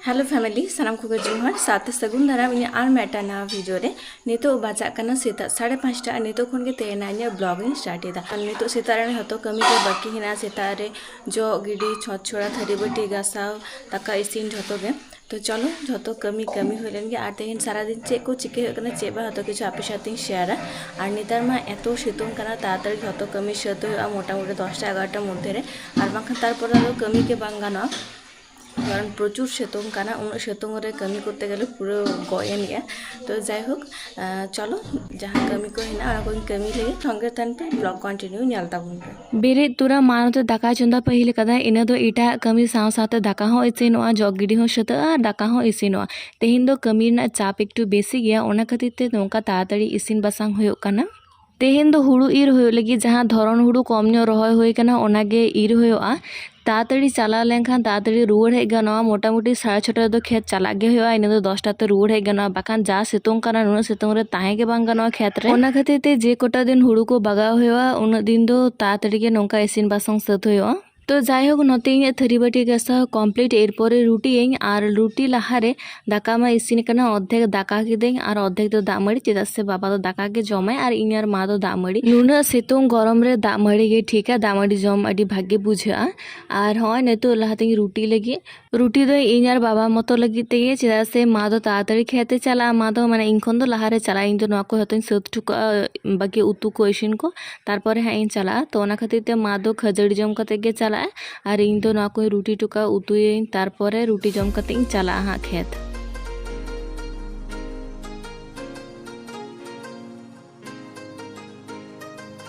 Hello family सानाम को जोहार साथ सगुन दाराम इन आर मेटा ना वीडियो रे नितो बाजा कना सेता 5:30 नितो खन के तेना इन ब्लॉगिंग स्टार्ट एदा नितो सेता रे हतो कमी के बाकी हिना सेता रे जो गिडी छत छोड़ा थरी बटी गासाव ताका इसिन झतो गे तो चलो झतो कमी कमी हो लेन गे आर तेन सारा दिन चे को चिके कना चेबा हतो किछु आपे साथे शेयर आर नितार मा एतो सितुंग कना ताताड़ी झतो कमी सतो मोटा मोटी 10टा 11टा मध्य रे आर बाखा तारपर कमी के बांग गानो कारण प्रचुर सेतुंग काना उन सेतुंग रे कमी करते गेले पूरा गयन गया तो जाय होक चलो जहां कमी को हिना और कोई कमी लेगे संगे तन पे ब्लॉग कंटिन्यू नेलता बुन पे बेरे तुरा मानते दाका चंदा पहिले कदा इना दो इटा कमी साव साथे दाका हो इसिनोआ जग गिडी हो सता दाका हो इसिनोआ तेहिन दो कमी ना चाप एकटू बेसी गया ओना खातिर ते नोका ताताड़ी इसिन बसांग होयो काना तेहिन दो हुड़ू इर होयो लगी जहां धरन हुड़ू कम नो रहोय होय काना ओनागे इर होयोआ तातड़ी चला लेनखान तातड़ी रुआड़ हेज गानोआ मोटामुटी 6:30 दो खेत चला गे होयोआ इन दो 10टा ते रुआड़ हेज गानोआ बाखान जा सितुंग काना नुना सितुंग रे ताहे के बांग गानोआ खेत रे ओना खातिर ते जे कोटा दिन हुड़ू को बगाव होयोआ उन दिन दो तातड़ी के नोंका इसिन बासंग सत होयोआ तो जायहोक नोते इन थरी बाटी गसा कमप्लीट एरपर रुटी और रुटी लहारे दाका मा इसिन कना अद्धेक दाका किदें और अद्धेक दो दाग मड़ी चेदा से बाबा दो दाका के जमाय और इन और मा दो दाग मड़ी नुना सितुंग गरम रे दाग मड़ी गे ठीक है दाग मड़ी जम अडी भाग्य बुझा और हाँ नितो लहाते रुटी लगी रुटी दो इन और बाबा मतो लगी ते चेदा से मा दो ताड़ाताड़ी खेते चला मा दो माने इन खन दो लहारे चला इन दो नवा को हतन सत ठुका बाकी उतु को इसिन को तारपरे हाँ इन चला तो ओना खातिर ते मा दो खजड़ी जम कते गे चला और इन दो ना कोई रुटी टुका उतुएं तारपरे रुटी जम कते इन चला हाँ खेत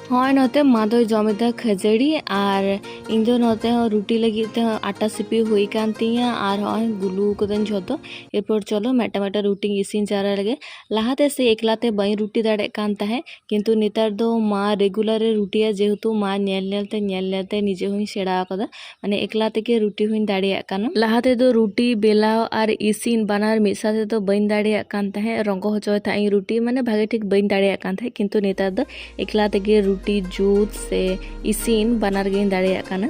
हाँ नोते मादो जमेदा खजड़ी और इन दो नोते रुटी लगी ते आटा सिपी हुई कान तिया और हाँ गुलू कदन झोतो एरपर चलो मेटा मेटा रुटी इसिन चारा लगे लहाते से एकलाते बई रुटी दाड़े कान ताहे किंतु नितार दो मा रेगुलर रुटिया जेहेतु मा नेल नेलते निजे हुई सेड़ा कदा माने एकलाते के रुटी हुई दाड़िया कान लहाते दो रुटी बेलाव और इसिन बानार मिसाते तो बई दाड़िया कान ताहे रंगो हचोय थाई रुटी माने भागे ठीक बई दाड़िया कान थाहे किंतु नितार दो एकलाते के रुटी जूत से इसिन बानार गे दाड़िया काना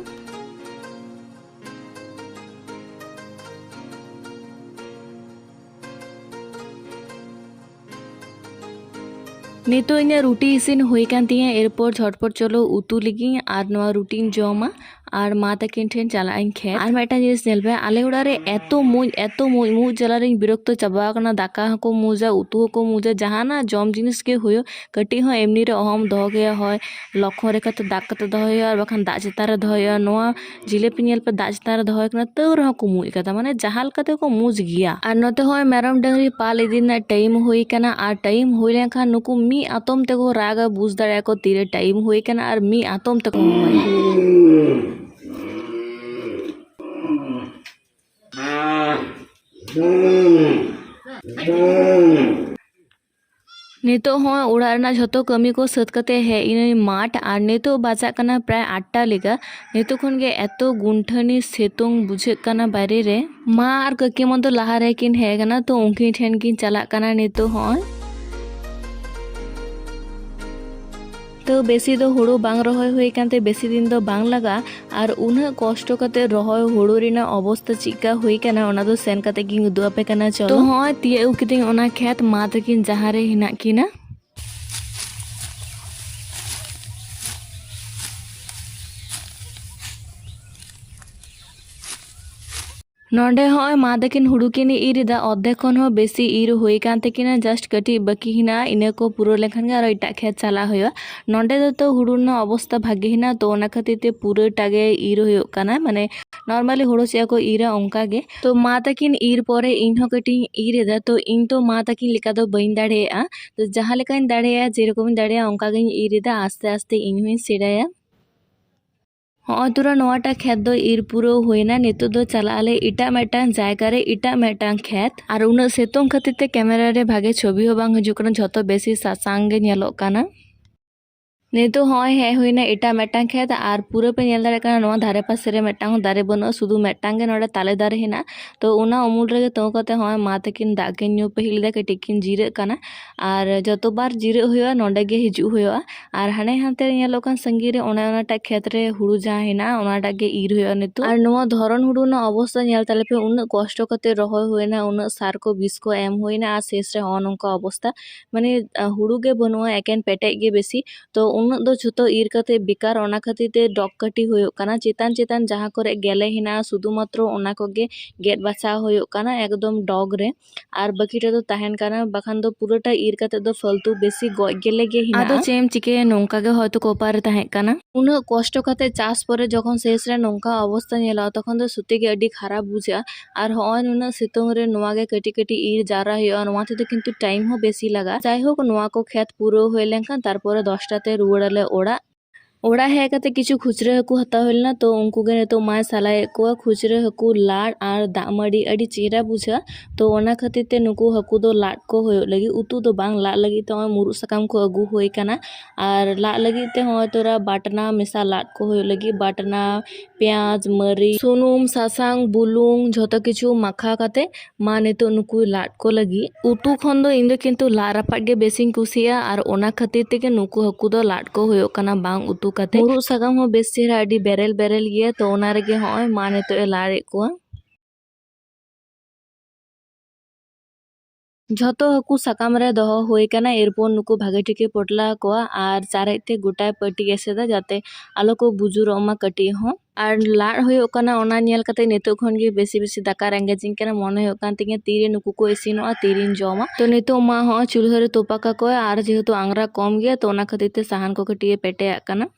नितो इन रुटी इसिन हुई कान तिया एरपर झटपट चलो उतु लगी और नवा रुटी जमा और मा तकिन ठेन चला खेत और मेटा जिनिस नेल पे आले उड़ा रे एतो मुज मुज जला रे बिरक्त चाबा कना दाका हको मुजा उतु हको मुजा जहाना जम जिनिस के होयो कटी हो एमनी रे अहम दह गया होय लखो रे कते दाग कते दहय और बखान दा चिता रे दहय नोआ जिलेपि नेल पे दा चिता रे दहय कना तो रह को मुज कता माने जहाल कते को मुज गिया और नते होय मेरम डंगरी पाल इदिन टाइम होई कना और टाइम होई लेखान नुकु मी आतम ते को रागा बुझ दाड़े को तीरे टाइम होई कना और मी आतम ते को नितो हो उड़ा झतो कमी को सत कते है इन माठ और नितो बाजा कना प्राय 8टा लेगा नितो खन गे एतो गुंठनी सेतुंग बुझे कना बारे रे मा और कके मन तो लहा रे किन है कना तो उनकी ठेन किन चला कना नितो हो तो बेसी दो हुड़ू बांग रहोय हुई कानते बेसी दिन दो बांग लगा और उन्हें कष्ट कते रहोय हुड़ू रिना अवस्था चिका हुई काना ओना दो सेन कते गिंग दुआपे काना चलो तो हाँ तिये उकितिंग ओना खेत मा तकिन जहाँ रे हिना किना नोंडे होय मा दकिन हुड़ू किन इरिदा अद्धेक खन हो बेसी इर होई कान तकिना जस्ट कटी बाकी हिना इने को पूरा लेखान गे और इटा खेत चला होयो नोंडे दो तो हुड़ू ना अवस्था भागे हिना तो ओना खातिर ते पूरा टागे इर होयो काना माने नॉर्मली हुड़ू से को इरा ओंका गे तो मा तकिन इर परे इन हो कटी इरेदा तो इन तो मा तकिन लेका दो बइन दाड़ेया तो जहां लेकान दाड़ेया जे रकम दाड़ेया ओंका गे इरेदा आस्ते आस्ते इन हुई सेड़ाया हाँ तुरा नोटा खेत दो इर पुरो होइना नितो दो चला आले इटा मेटांग जायगा रे इटा मेटांग खेत और उना सेतोंग खातिर ते कैमरा रे भागे छवि हो बांग हजु कना झतो बेसी सासांग गे नेलोग काना नितो हॉय है हुईना एटा मेटांग खेत आर पूरा पे नेल दारे काना नोआ धारे पासे रे मेटांग दारे बनो सुदु मेटांग गे नोडे ताले दारे हिना तो उना उमुल रे तो कते हॉय मा तकिन दाग के न्यू पहिली दा कटिक किन जीरे काना आर जतो बार जीरे हुआ नोडे गे हिजु हुआ आर हाने हाते नेलो कान संगी रे ओना टा खेत रे हुड़ु जा हिना ओना टा गे ईर हुआ नितो आर नोआ धरन हुड़ु ना अवस्था नेल ताले पे उन कष्ट कते रहोय हुईना उन सार को बिस को एम हुईना आ शेष रे हॉ नोंका अवस्था माने हुड़ु गे बनुआ एकेन पेटे गे बेसी तो उन्नत दो झुतो ईर कते बेकार ओना खातिर ते डॉग कटी होयो काना चेतान चेतान जहाँ करे गेले हिना सुधु मात्र ओना कोगे गेट बचा होयो काना एकदम डॉग रे आर बाकीटा दो ताहेन काना बखान दो पुरोटा ईर कते दो फालतू बेसी गoj गेले गे हिना आदो चेम चिके नोंका गे हयतो कोपार ताहे काना उना कष्ट कते चाष परे जखन शेष रे नोंका अवस्था नेला तखन दो सुते गे अडी खराब बुझा आर हय नुना सितुंग रे नोवा गे कटी कटी ईर जारा होयो नोवा ते किंतु टाइम हो बेसी लगा जाय होक नोवा को खेत पुरो होय लेनखान तारपरे 10टा ते रुवाड़ाले ओड़ा ओड़ा हे कते किछु खुचरे हकु हता होलना तो उनको गे नितो माय सालाय को खुचरे हकु लाड आर दामड़ी अडी चेहरा बुझा तो ओना खातिर ते नुकु हकु दो लाड को होयो लगी उतु दो बांग लाड लगी तो मुरु सकाम को अगु होय काना आर लाड लगी ते होय तोरा बाटना मेसा लाड को होयो लगी बाटना प्याज मरी सुनुम सासांग बुलुंग झोतो किछु माखा कते मा नितो नुकु लाड को लगी उतु खन दो इन दो किंतु ला रापा गे बेसिंग कुसिया आर ओना खातिर ते नुकु हकु दो लाड को होयो काना बांग उतु कते मुरु सगाम हो बेस चेहरा अडी बेरेल बेरेल गया तो ओना रेगे होय मा नितो ए लाड़े को झोतो हकु सकाम रे दोहो होय काना एरपोर नुकु भागे ठिके पोटला को आर चारे ते गोटाय पटी एसेदा जाते आलो को बुजुरो मा कटी हो आर लाड़ होयो काना ओना नेल कते नितो खन गे बेसी बेसी दाका रेंगेजिंग काना मन होयो कान तिगे तीरे नुकु को इसिनोआ तीरिन जमा तो नितो मा हो चुल्हा रे तोपाका को आर जेहेतु आंगरा कम गया तो ओना खातिर ते साहान को कटिए पेटे काना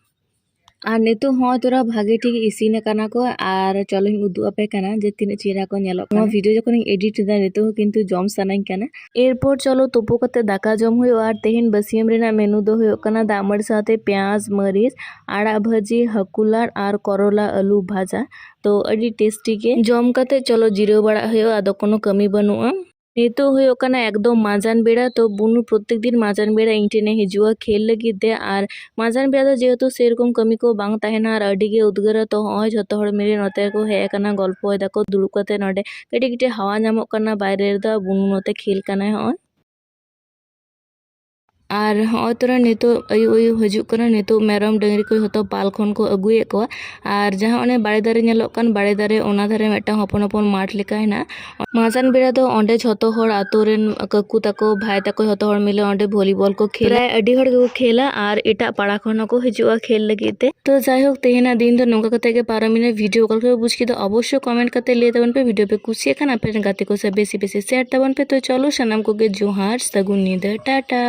आर नितो हो तोरा भागे ठीक इसिने काना को आर चलो उदु अपे काना जे तिने चेहरा को नेलो काना वीडियो जखन एडिट दा नितो किंतु जम सानाई काना एरपोर चलो तुपो कते दाका जम हुयो आर तेहिन बसियम रेना मेनू दो हुयो काना दामड़ साथे प्याज मरीच आड़ा भाजी हकुलाड़ आर करोला आलू भाजा तो अडी टेस्टी के जम कते चलो जिरो बड़ा हुयो आदो कोनो कमी बनुआ नितो हुयो काना एकदम माजान बेड़ा तो बुनु प्रत्येक दिन माजान बेड़ा इन टेने हिजुआ खेल लगी दे आर माजान बेड़ा दो जेहेतु सेरकम कमी को बांग ताहेना आर अडी गे उद्गारा तो होय झोतो हड़ मिले नते को हे काना गल्पो दाको दुड़ुब कते नोडे कटी कटी हावा नामोक काना बायरे दा बुनु नते खेल काना होय आर होय तोरा नितो अयु अयु हजूक काना नितो मेरम डंगरी को हतो पाल खन को अगुए को आर जहां ओने बाड़े दारे नेलोक कान बाड़े दारे ओना धारे मेटा हपन हपन माठ लेका हेना माजान बेड़ा दो ओंडे झोतो हड़ आतो रेन काकू ताको भाई ताको हतो हड़ मिले ओंडे वॉलीबॉल को खेला अडी हड़ को खेला आर एटा पाड़ा खन को हिजुआ खेल लगिते तो जाय होक तेहेना दिन दो नोंका कते के पारमिने वीडियो कल के बुझ के तो अवश्य कमेंट कते ले तबन पे वीडियो पे कुसिया खान आपन गाते को सब बेसी बेसी शेयर तबन पे तो चलो सनम को गे जोहार सगुन नींद टाटा।